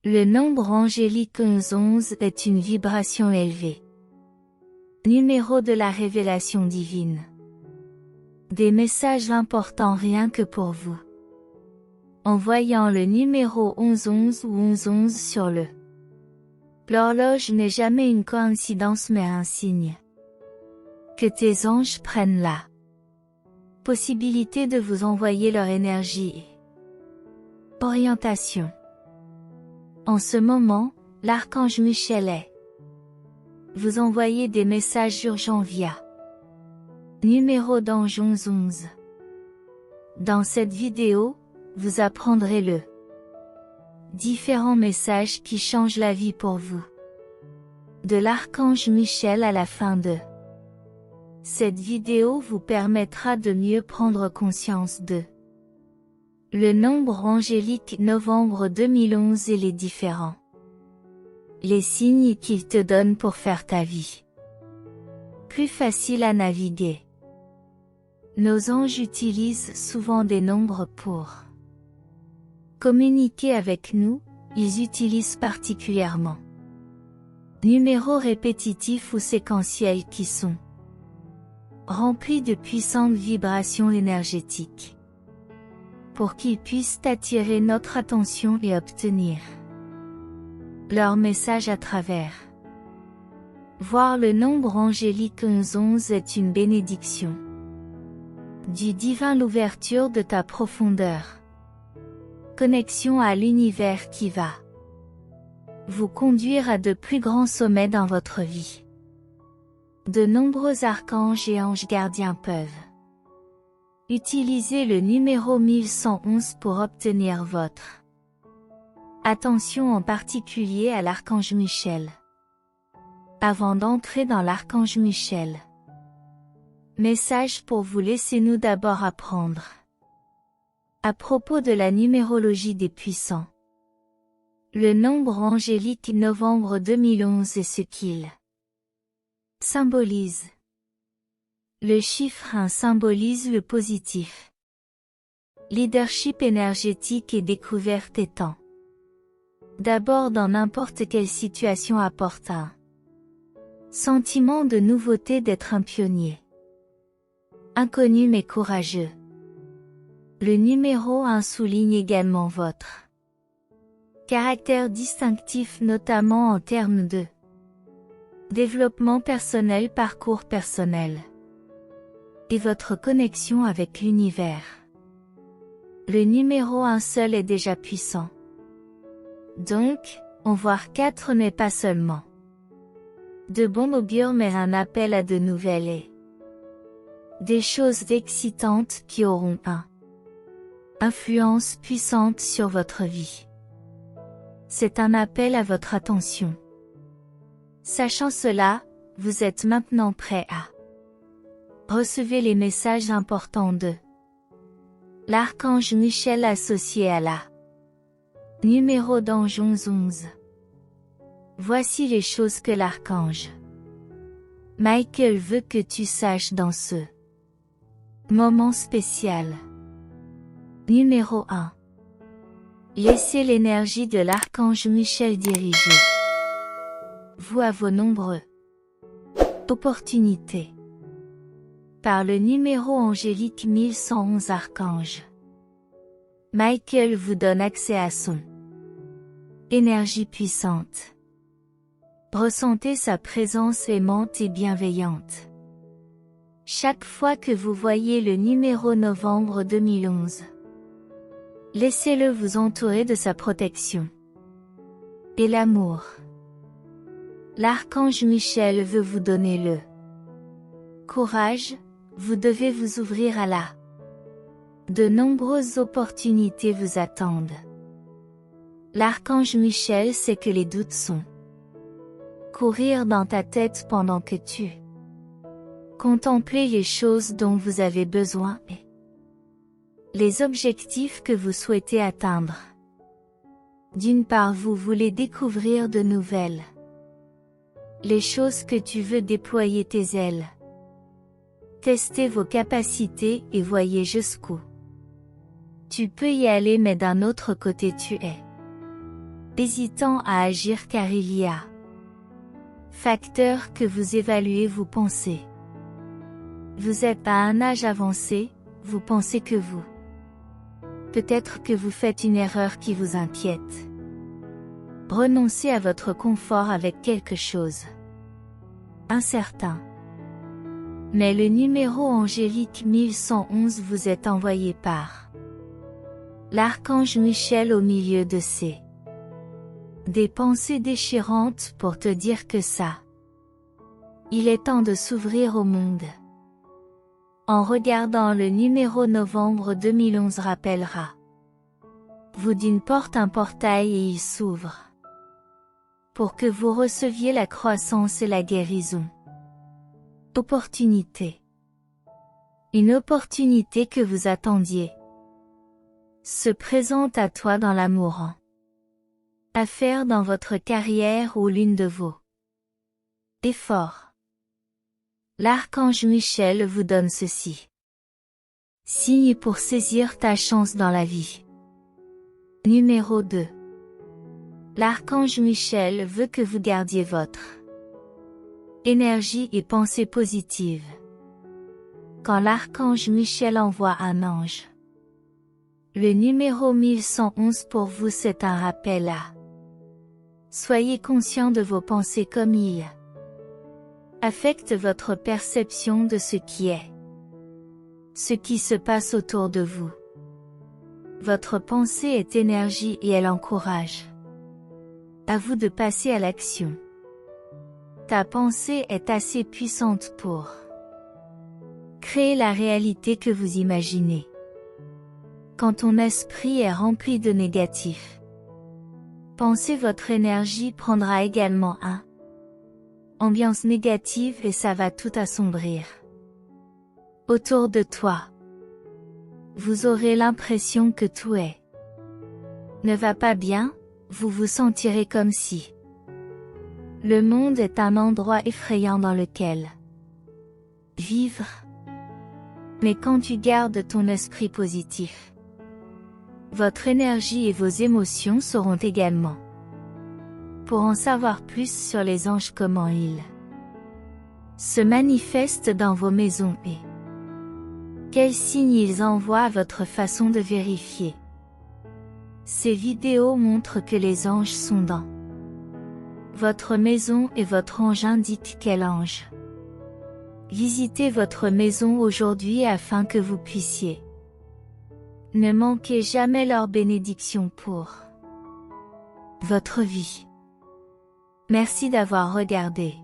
Le nombre angélique 11 est une vibration élevée. Numéro de la révélation divine. Des messages importants rien que pour vous. En voyant le numéro 1111 ou 1111 sur l'horloge n'est jamais une coïncidence mais un signe. Que tes anges prennent la possibilité de vous envoyer leur énergie et orientation. En ce moment, l'archange Michel est vous envoyer des messages urgents via numéro d'ange 1111. Dans cette vidéo, vous apprendrez différents messages qui changent la vie pour vous. De l'archange Michel à la fin de cette vidéo vous permettra de mieux prendre conscience de le nombre angélique novembre 2011 et les différents signes qu'il te donne pour faire ta vie plus facile à naviguer. Nos anges utilisent souvent des nombres pour communiquer avec nous, ils utilisent particulièrement numéros répétitifs ou séquentiels qui sont remplis de puissantes vibrations énergétiques pour qu'ils puissent attirer notre attention et obtenir leur message à travers. Voir le nombre angélique 1111 est une bénédiction du divin, l'ouverture de ta profondeur. Connexion à l'univers qui va vous conduire à de plus grands sommets dans votre vie. De nombreux archanges et anges gardiens peuvent utiliser le numéro 1111 pour obtenir votre attention, en particulier à l'archange Michel. Avant d'entrer dans l'archange Michel, message pour vous, laissez-nous d'abord apprendre à propos de la numérologie des puissants. Le nombre angélique novembre 2011 et ce qu'il symbolise. Le chiffre 1 symbolise le positif, leadership énergétique et découverte étant d'abord dans n'importe quelle situation apporte un sentiment de nouveauté, d'être un pionnier, inconnu mais courageux. Le numéro 1 souligne également votre caractère distinctif, notamment en termes de développement personnel, parcours personnel et votre connexion avec l'univers. Le numéro 1 seul est déjà puissant. Donc, en voir 4 n'est pas seulement de bon augure mais un appel à de nouvelles et des choses excitantes qui auront une influence puissante sur votre vie. C'est un appel à votre attention. Sachant cela, vous êtes maintenant prêt à recevoir les messages importants de l'archange Michel associé à la numéro d'ange 1111. Voici les choses que l'archange Michael veut que tu saches dans ce moment spécial. Numéro 1. Laissez l'énergie de l'archange Michel diriger vous à vos nombreuses opportunités. Par le numéro angélique 1111 archange Michael vous donne accès à son énergie puissante. Ressentez sa présence aimante et bienveillante. Chaque fois que vous voyez le numéro novembre 2011, laissez-le vous entourer de sa protection et l'amour. L'archange Michel veut vous donner le courage, vous devez vous ouvrir à la. De nombreuses opportunités vous attendent. L'archange Michel sait que les doutes sont courir dans ta tête pendant que tu contemplez les choses dont vous avez besoin et les objectifs que vous souhaitez atteindre. D'une part, vous voulez découvrir de nouvelles les choses que tu veux, déployer tes ailes. Testez vos capacités et voyez jusqu'où tu peux y aller, mais d'un autre côté tu es hésitant à agir car il y a facteur que vous évaluez vos pensées. Vous êtes à un âge avancé, vous pensez que vous. Peut-être que vous faites une erreur qui vous inquiète. Renoncez à votre confort avec quelque chose incertain. Mais le numéro angélique 1111 vous est envoyé par l'archange Michel au milieu de des pensées déchirantes pour te dire que ça. Il est temps de s'ouvrir au monde. En regardant le numéro novembre 2011 rappellera vous d'une porte un portail et il s'ouvre. Pour que vous receviez la croissance et la guérison. Opportunité. Une opportunité que vous attendiez se présente à toi dans l'amour. Affaire dans votre carrière ou l'une de vos efforts. L'archange Michel vous donne ceci. Signe pour saisir ta chance dans la vie. Numéro 2. L'archange Michel veut que vous gardiez votre énergie et pensée positive. Quand l'archange Michel envoie un ange, le numéro 1111 pour vous c'est un rappel à soyez conscient de vos pensées comme il affecte votre perception de ce qui est, ce qui se passe autour de vous. Votre pensée est énergie et elle encourage. À vous de passer à l'action. Ta pensée est assez puissante pour créer la réalité que vous imaginez. Quand ton esprit est rempli de négatif, pensez votre énergie prendra également un ambiance négative et ça va tout assombrir. Autour de toi, vous aurez l'impression que tout ne va pas bien, vous vous sentirez comme si le monde est un endroit effrayant dans lequel vivre. Mais quand tu gardes ton esprit positif, votre énergie et vos émotions seront également. Pour en savoir plus sur les anges, comment ils se manifestent dans vos maisons et quels signes ils envoient à votre façon de vérifier. Ces vidéos montrent que les anges sont dans votre maison et votre ange indique quel ange. Visitez votre maison aujourd'hui afin que vous puissiez ne manquer jamais leur bénédiction pour votre vie. Merci d'avoir regardé.